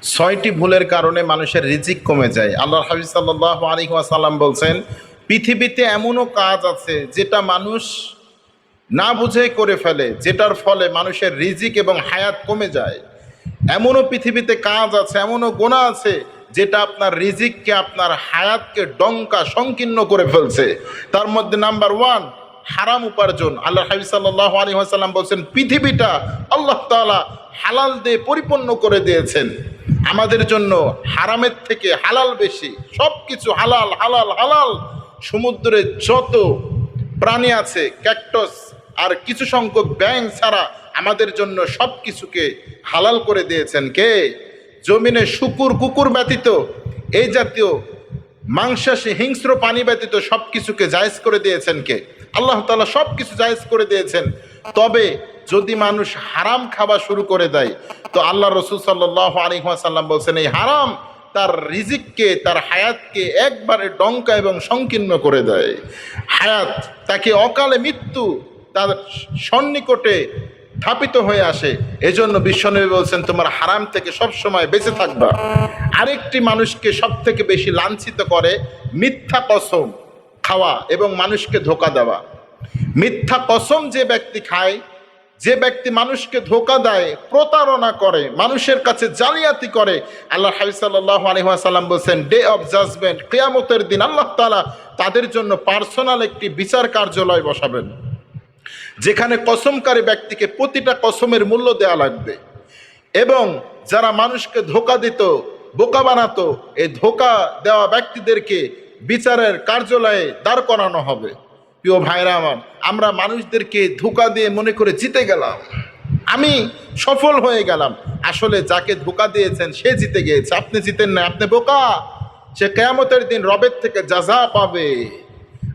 ছয়টি ভুলের কারণে মানুষের রিজিক কমে যায়। আল্লাহর হাবিব সাল্লাল্লাহু আলাইহি ওয়াসাল্লাম বলছেন, পৃথিবীতে এমনও কাজ আছে যেটা মানুষ না বুঝে করে ফেলে, যেটার ফলে মানুষের রিজিক এবং হায়াত কমে যায়। এমনও পৃথিবীতে কাজ আছে, এমনও গুনাহ আছে যেটা আপনার রিজিককে, আপনার হায়াতকে ডঙ্কা সংকীর্ণ করে ফেলছে। তার মধ্যে নাম্বার ওয়ান, হারাম উপার্জন। আল্লাহ হাবিব সাল্লাল্লাহু আলাইহি ওয়াসাল্লাম বলছেন, পৃথিবীটা আল্লাহ তাআলা হালাল দিয়ে পরিপূর্ণ করে দিয়েছেন। আমাদের জন্য হারামের থেকে হালাল বেশি, সব কিছু হালাল হালাল হালাল। সমুদ্রে যত প্রাণী আছে, ক্যাকটাস আর কিছু সংখ্যক ব্যাঙ ছাড়া আমাদের জন্য সব কিছুকে হালাল করে দিয়েছেন কে? জমিনে শুকুর কুকুর ব্যতীত, এই জাতীয় মাংসাশী হিংস্র প্রাণী ব্যতীত সব কিছুকে জায়েজ করে দিয়েছেন কে? আল্লাহ তাআলা সব কিছু জায়েজ করে দিয়েছেন। তবে যদি মানুষ হারাম খাওয়া শুরু করে দেয়, তো আল্লাহ রাসূল সাল্লাল্লাহু আলাইহি ওয়াসাল্লাম বলছেন, এই হারাম তার রিজিককে, তার হায়াতকে একবারে ডঙ্কা এবং সংকীর্ণ করে দেয়। হায়াত, তাকে অকালে মৃত্যু তার সন্নিকটে ধাপিত হয়ে আসে। এজন্য বিশ্বনবী বলছেন, তোমার হারাম থেকে সব সময় বেঁচে থাকবা। আরেকটি মানুষকে সব থেকে বেশি লাঞ্ছিত করে মিথ্যা কসম খাওয়া এবং মানুষকে ধোঁকা দেওয়া। মিথ্যা কসম যে ব্যক্তি খায়, যে ব্যক্তি মানুষকে ধোঁকা দেয়, প্রতারণা করে, মানুষের কাছে জালিয়াতি করে, আল্লাহ হাবিব সাল্লাল্লাহু আলাইহি ওয়াসাল্লাম বলেন, ডে অফ জাজমেন্ট, কিয়ামতের দিন আল্লাহ তাআলা তাদের জন্য পার্সোনাল একটি বিচার কার্যালয় বসাবেন, যেখানে কসমকারী ব্যক্তিকে প্রতিটা কসমের মূল্য দেয়া লাগবে। এবং যারা মানুষকে ধোঁকা দিত, বোকা বানাতো, এই ধোঁকা দেওয়া ব্যক্তিদেরকে বিচারের কার্যালয়ে দাঁড় করানো হবে। প্রিয় ভাইরা আমার, আমরা মানুষদেরকে ধোঁকা দিয়ে মনে করে জিতে গেলাম, আমি সফল হয়ে গেলাম। আসলে যাকে ধোঁকা দিয়েছেন সে জিতে গিয়েছে, আপনি জিতেন না, আপনি বোকা। সে কিয়ামতের দিন রবের থেকে জাযা পাবে,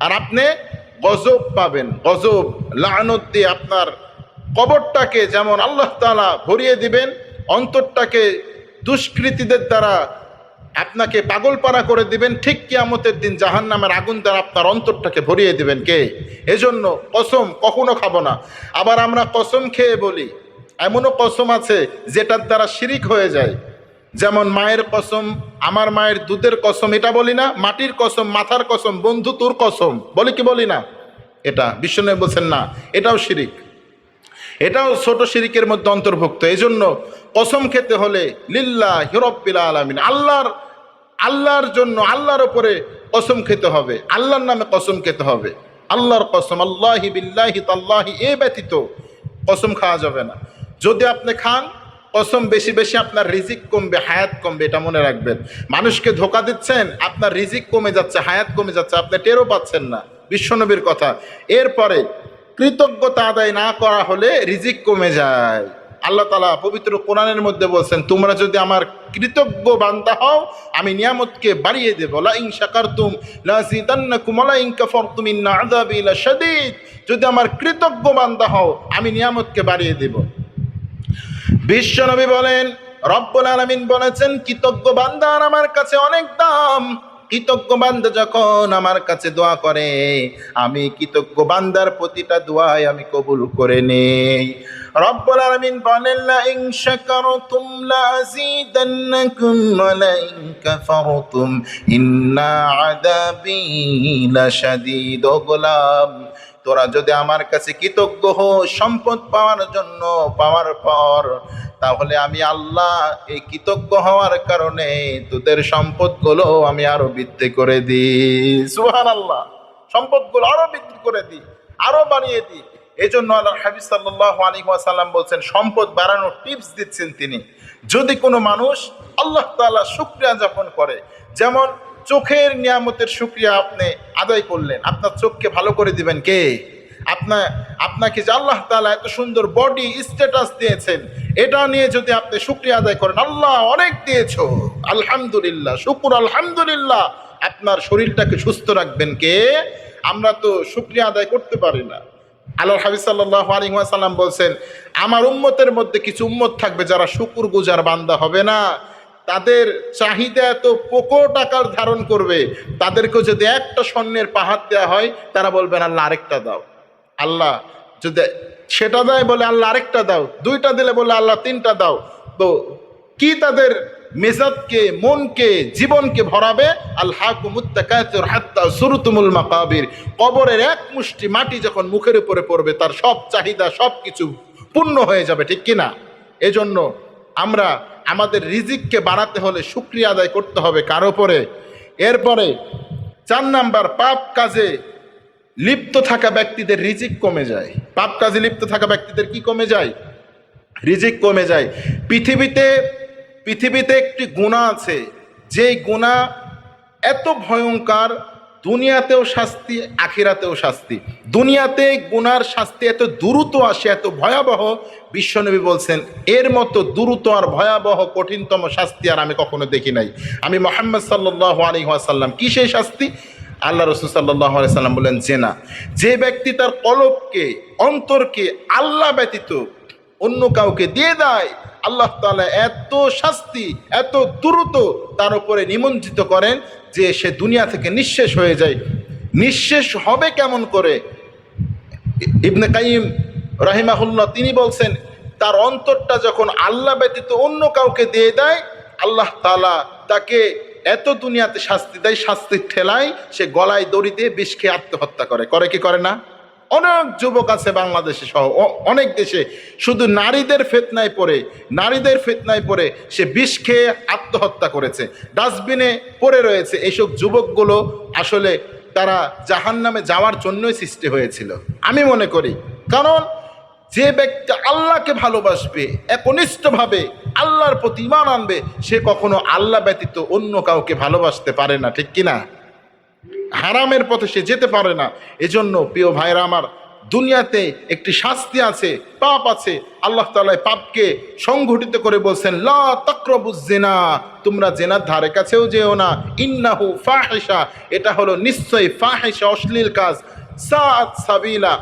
আর আপনি গজব পাবেন। গজব, লানত দিয়ে আপনার কবরটাকে যেমন আল্লাহ তাআলা ভরিয়ে দিবেন, অন্তরটাকে দুষ্কৃতীদের দ্বারা আপনাকে পাগলপাড়া করে দিবেন, ঠিক কিয়ামতের দিন জাহান্নামের আগুন দ্বারা আপনার অন্তরটাকে ভরিয়ে দিবেন কে? এজন্য কসম কখনো খাবো না। আবার আমরা কসম খেয়ে বলি, এমনও কসম আছে যেটার দ্বারা শিরিক হয়ে যায়। যেমন মায়ের কসম, আমার মায়ের দুধের কসম, এটা বলি না। মাটির কসম, মাথার কসম, বন্ধু তোর কসম, বলি কি বলি না? এটা বিশ্বনবী বলছেন না, এটাও শিরিক, এটাও ছোট শিরিকের মধ্যে অন্তর্ভুক্ত। এই জন্য কসম খেতে হলে লিল্লাহি রাব্বিল আলামিন, আল্লাহর জন্য, আল্লাহর উপরে কসম খেতে হবে, আল্লাহর নামে কসম খেতে হবে। আল্লাহর কসম, আল্লাহি বিল্লাহি তাল্লাহি, এ ব্যতীত কসম খাওয়া যাবে না। যদি আপনি খান কসম, বেশি বেশি আপনার রিজিক কমবে, হায়াত কমবে, এটা মনে রাখবেন। মানুষকে ধোঁকা দিচ্ছেন, আপনার রিজিক কমে যাচ্ছে, হায়াত কমে যাচ্ছে, আপনি টেরও পাচ্ছেন না, বিশ্বনবীর কথা। এরপরে কৃতজ্ঞতা আদায় না করা হলে রিজিক কমে যায়। আল্লাহ তাআলা পবিত্র কোরআনের মধ্যে বলছেন, তোমরা যদি আমার কৃতজ্ঞ বান্দা হও, আমি নিয়ামতকে বাড়িয়ে দেব। লা ইন শাকারতুম লাযিদান্নাকুম ওয়া লা ইন কাফারতুম ইন্না আযাবি লাশাদীদ। যদি আমার কৃতজ্ঞ বান্দা হও, আমি নিয়ামতকে বাড়িয়ে দেব। বিশ্বনবী বলেন, রব্বুল আলামিন বলেছেন, কৃতজ্ঞ বান্দার আমার কাছে অনেক দাম। কৃতজ্ঞ বান্দা যখন আমার কাছে দোয়া করে, আমি কৃতজ্ঞ বান্দার প্রতিটা দোয়াই আমি কবুল করে নেই। রব্বুল আলামিন বলেন, লা ইন শাকারতুম লাযিদান্নাকুম ওয়া লা ইন কাফারতুম ইন্না আযাবি লাশাদীদ। ও গোলাম, তোরা যদি আমার কাছে কৃতজ্ঞ হো সম্পদ পাওয়ার জন্য, পাওয়ার পর, তাহলে আমি আল্লাহ এই কৃতজ্ঞ হওয়ার কারণে তোদের সম্পদগুলো আমি আরো বৃদ্ধি করে দিই। সুবহানাল্লাহ, সম্পদগুলো আরো বৃদ্ধি করে দিই, আরো বাড়িয়ে দিই। এই জন্য আল্লাহর হাবিব সাল্লাল্লাহু আলাইহি ওয়াসাল্লাম বলছেন, সম্পদ বাড়ানোর টিপস দিচ্ছেন তিনি। যদি কোনো মানুষ আল্লাহ তাআলা শুকরিয়া যাপন করে, যেমন চোখের নিয়ামতের শুকরিয়া আপনি আদায় করলেন, আপনার চোখকে ভালো করে দিবেন কে? আপনাকে যে আল্লাহ তাআলা এত সুন্দর বডি স্ট্যাটাস দিয়েছেন, এটা নিয়ে যদি আপনি শুকরিয়া আদায় করেন, আল্লাহ অনেক দিয়েছো, আলহামদুলিল্লাহ, শুকর আলহামদুলিল্লাহ, আপনার শরীরটাকে সুস্থ রাখবেন কে? আমরা তো শুকরিয়া আদায় করতে পারি না। আল্লাহর হাবিব সাল্লাল্লাহু আলাইহি ওয়াসাল্লাম বলছেন, আমার উম্মতের মধ্যে কিছু উম্মত থাকবে যারা শুকরগুজার বান্দা হবে না। তাদের চাহিদা এত কোটি টাকার ধারণ করবে, তাদেরকে যদি একটা স্বর্ণের পাহাড় দেওয়া হয়, তারা বলবেন আল্লাহ আরেকটা দাও। আল্লাহ যদি সেটা দেয়, বলে আল্লাহ আরেকটা দাও। দুইটা দিলে বলে আল্লাহ তিনটা দাও। তো কি তাদের মেজাজকে, মনকে, জীবনকে ভরাবে? আল হাকুমুত তাকাসুর হাত্তা সুরতুমুল মাকাবির। কবরের এক মুষ্টি মাটি যখন মুখের উপরে পড়বে, তার সব চাহিদা, সব কিছু পূর্ণ হয়ে যাবে, ঠিক কিনা? এজন্য আমরা আমাদের রিজিককে বাড়াতে হলে শুকরিয়া আদায় করতে হবে কার উপরে? এরপরে 4 নাম্বার, পাপ কাজে লিপ্ত থাকা ব্যক্তিদের রিজিক কমে যায়। পাপ কাজে লিপ্ত থাকা ব্যক্তিদের কি কমে যায়? রিজিক কমে যায়। পৃথিবীতে একটি গুনাহ আছে, যেই গুনাহ এত ভয়ঙ্কর, দুনিয়াতেও শাস্তি, আখিরাতেও শাস্তি। দুনিয়াতে গুনার শাস্তি এত দ্রুত আসে, এত ভয়াবহ, বিশ্বনবী বলছেন এর মতো দ্রুত আর ভয়াবহ কঠিনতম শাস্তি আর আমি কখনো দেখি নাই। আমি মুহাম্মদ সাল্লাল্লাহু আলাইহি ওয়াসাল্লাম। কি সেই শাস্তি? আল্লাহ রাসূল সাল্লাল্লাহু আলাইহি ওয়াসাল্লাম বলেন জেনা। যে ব্যক্তি তার কলবকে, অন্তরকে আল্লাহ ব্যতীত অন্য কাউকে দিয়ে দেয়, আল্লাহ তাআলা এত শাস্তি, এত দ্রুত তার উপরে নিমন্ত্রিত করেন যে সে দুনিয়া থেকে নিঃশেষ হয়ে যায়। নিঃশেষ হবে কেমন করে? ইবনে কাইয়িম রাহিমাহুল্লাহ তিনি বলছেন, তার অন্তরটা যখন আল্লাহ ব্যতীত অন্য কাউকে দিয়ে দেয়, আল্লাহ তাআলা তাকে এত দুনিয়াতে শাস্তি দেয়, শাস্তির ঠেলায় সে গলায় দড়ি দিয়ে বিষ খেয়ে আত্মহত্যা করে। করে কি করে না? অনেক যুবক আছে বাংলাদেশে সহ অনেক দেশে, শুধু নারীদের ফিতনায় পড়ে সে বিষ খেয়ে আত্মহত্যা করেছে, ডাস্টবিনে পড়ে রয়েছে। এইসব যুবকগুলো আসলে তারা জাহান্নামে যাওয়ার জন্যই সৃষ্টি হয়েছিল আমি মনে করি। কারণ যে ব্যক্তি আল্লাহকে ভালোবাসবে, একনিষ্ঠভাবে আল্লাহর প্রতি ঈমান আনবে, সে কখনো আল্লাহ ব্যতীত অন্য কাউকে ভালোবাসতে পারে না, ঠিক কিনা? হারামের পথে সে যেতে পারে না। এজন্য প্রিয় ভাইরা আমার, দুনিয়াতে একটি শাস্তি আছে, পাপ আছে। আল্লাহ তাআলা পাপকে সংঘটিত করে বলছেন, লা তাকরাবুজ জিনা, তোমরা জেনার ধারে কাছেও যেও না। ইন্নাহু ফাহিশা, এটা হলো নিশ্চয়ই ফাহিশা, অশ্লীল কাজ। সাআত সাবিলা,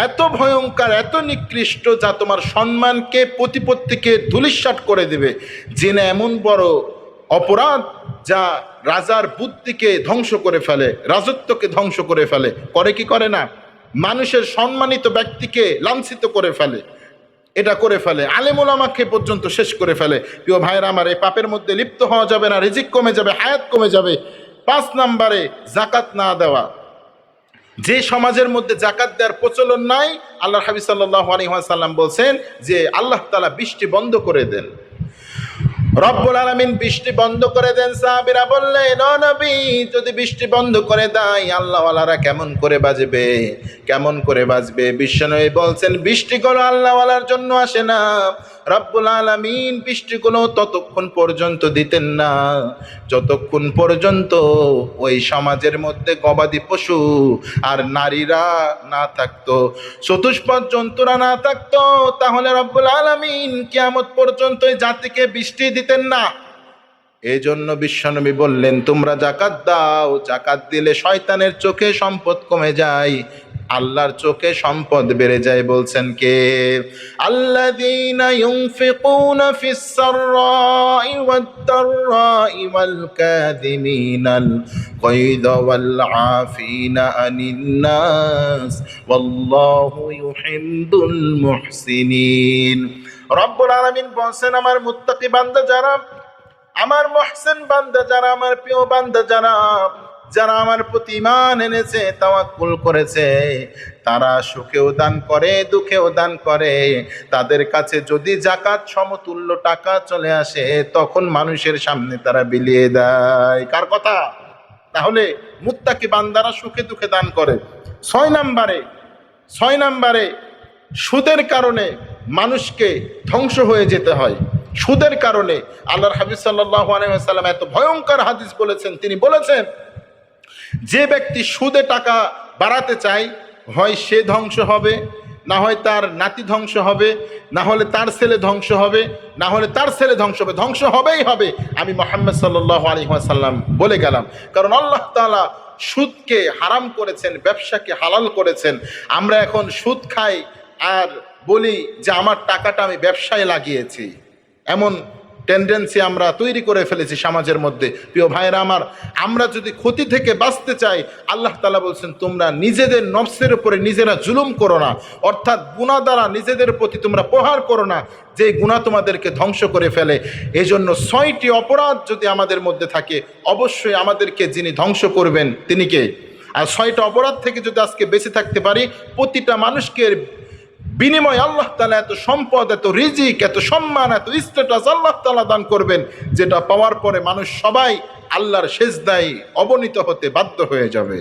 এত ভয়ঙ্কর, এত নিকৃষ্ট, যা তোমার সম্মানকে, প্রতিপত্তিকে ধূলিসাৎ করে দেবে। জেনা এমন বড় অপরাধ যা রাজার বুদ্ধিকে ধ্বংস করে ফেলে, রাজত্বকে ধ্বংস করে ফেলে। করে কি করে না? মানুষের সম্মানিত ব্যক্তিকে লাঞ্ছিত করে ফেলে, এটা করে ফেলে, আলেম ওলামাকে পর্যন্ত শেষ করে ফেলে। প্রিয় ভাইরা আমার, এই পাপের মধ্যে লিপ্ত হওয়া যাবে না, রিজিক কমে যাবে, হায়াত কমে যাবে। 5 নাম্বারে, জাকাত না দেওয়া। যে সমাজের মধ্যে জাকাত দেওয়ার প্রচলন নাই, আল্লাহর হাবিব সাল্লাল্লাহু আলাইহি ওয়াসাল্লাম বলছেন যে আল্লাহ তাআলা বৃষ্টি বন্ধ করে দেন, রব্বুল আলামিন বৃষ্টি বন্ধ করে দেন। সাহাবীরা বললেন, ও নবী, যদি বৃষ্টি বন্ধ করে দেয়, আল্লাহওয়ালারা কেমন করে বাঁচবে, কেমন করে বাঁচবে? বিশ্বনবী বলছেন, বৃষ্টিগুলো আল্লাহওয়ালার জন্য আসে না। রব্বুল আলামিন বৃষ্টিগুলো ততক্ষণ পর্যন্ত দিতেন না যতক্ষণ পর্যন্ত ওই সমাজের মধ্যে গবাদি পশু আর নারীরা না থাকতো, চতুষ্পদ জন্তুরা না থাকতো। তাহলে রব্বুল আলামিন কিয়ামত পর্যন্ত এই জাতিকে বৃষ্টি দিতেন না। এই জন্য বিশ্বনবী বললেন, তোমরা জাকাত দাও। জাকাত দিলে শয়তানের চোখে সম্পদ কমে যায়, আল্লাহর চোখে সম্পদ বেড়ে যায়। বলছেন কে? আল্লাযীনা ইউনফিকুনা ফিস সাররাই ওয়াদ দাররাই ওয়াল কাযিমিনাল গায়যা ওয়াল আফিনা আনিন নাস ওয়াল্লাহু ইউহিব্বুল মুহসিনিন। রব্বুল আলামিন বলেন, আমার মুত্তাকি বান্দা যারা, আমার মুহসিন বান্দা যারা, আমার প্রিয় বান্দা যারা, যারা আমার প্রতি ঈমান এনেছে, তাওয়াক্কুল করেছে, তারা সুখেও দান করে, দুঃখেও দান করে। তাদের কাছে যদি জাকাত সমতুল্য টাকা চলে আসে, তখন মানুষের সামনে তারা বিলিয়ে দেয়। কার কথা? তাহলে মুত্তাকি বান্দারা সুখে দুঃখে দান করে। 6 নাম্বারে সুদের কারণে মানুষকে ধ্বংস হয়ে যেতে হয়। সুদের কারণে আল্লাহর হাবিব সাল্লাল্লাহু আলাইহি ওয়াসাল্লাম এত ভয়ঙ্কর হাদিস বলেছেন। তিনি বলেছেন, যে ব্যক্তি সুদে টাকা বাড়াতে চায়, হয় সে ধ্বংস হবে, না হয় তার নাতি ধ্বংস হবে, না হলে তার ছেলে ধ্বংস হবে, না হলে তার ছেলে ধ্বংস হবে। ধ্বংস হবেই হবে। আমি মুহাম্মদ সাল্লাল্লাহু আলাইহি ওয়াসাল্লাম বলে গেলাম। কারণ আল্লাহ তাআলা সুদকে হারাম করেছেন, ব্যবসাকে হালাল করেছেন। আমরা এখন সুদ খাই আর বলি যে আমার টাকাটা আমি ব্যবসায় লাগিয়েছি। এমন টেন্ডেন্সি আমরা তৈরি করে ফেলেছি সমাজের মধ্যে। প্রিয় ভাইরা আমার, আমরা যদি ক্ষতি থেকে বাঁচতে চাই, আল্লাহ তাআলা বলছেন তোমরা নিজেদের নফসের উপরে নিজেরা জুলুম করো না, অর্থাৎ গুনাহ দ্বারা নিজেদের প্রতি তোমরা প্রহার করো না, যে গুনাহ তোমাদেরকে ধ্বংস করে ফেলে। এই জন্য 6টি অপরাধ যদি আমাদের মধ্যে থাকে, অবশ্যই আমাদেরকে যিনি ধ্বংস করবেন তিনি কে? আর 6টা অপরাধ থেকে যদি আজকে বেঁচে থাকতে পারি, প্রতিটা মানুষকে বিনিময় আল্লাহ তাআলা এত সম্পদ, এত রিজিক, এত সম্মান, এত স্ট্যাটাস আল্লাহ তাআলা দান করবেন, যেটা পাওয়ার পরে মানুষ সবাই আল্লাহর সেজদায় অবনীত হতে বাধ্য হয়ে যাবে।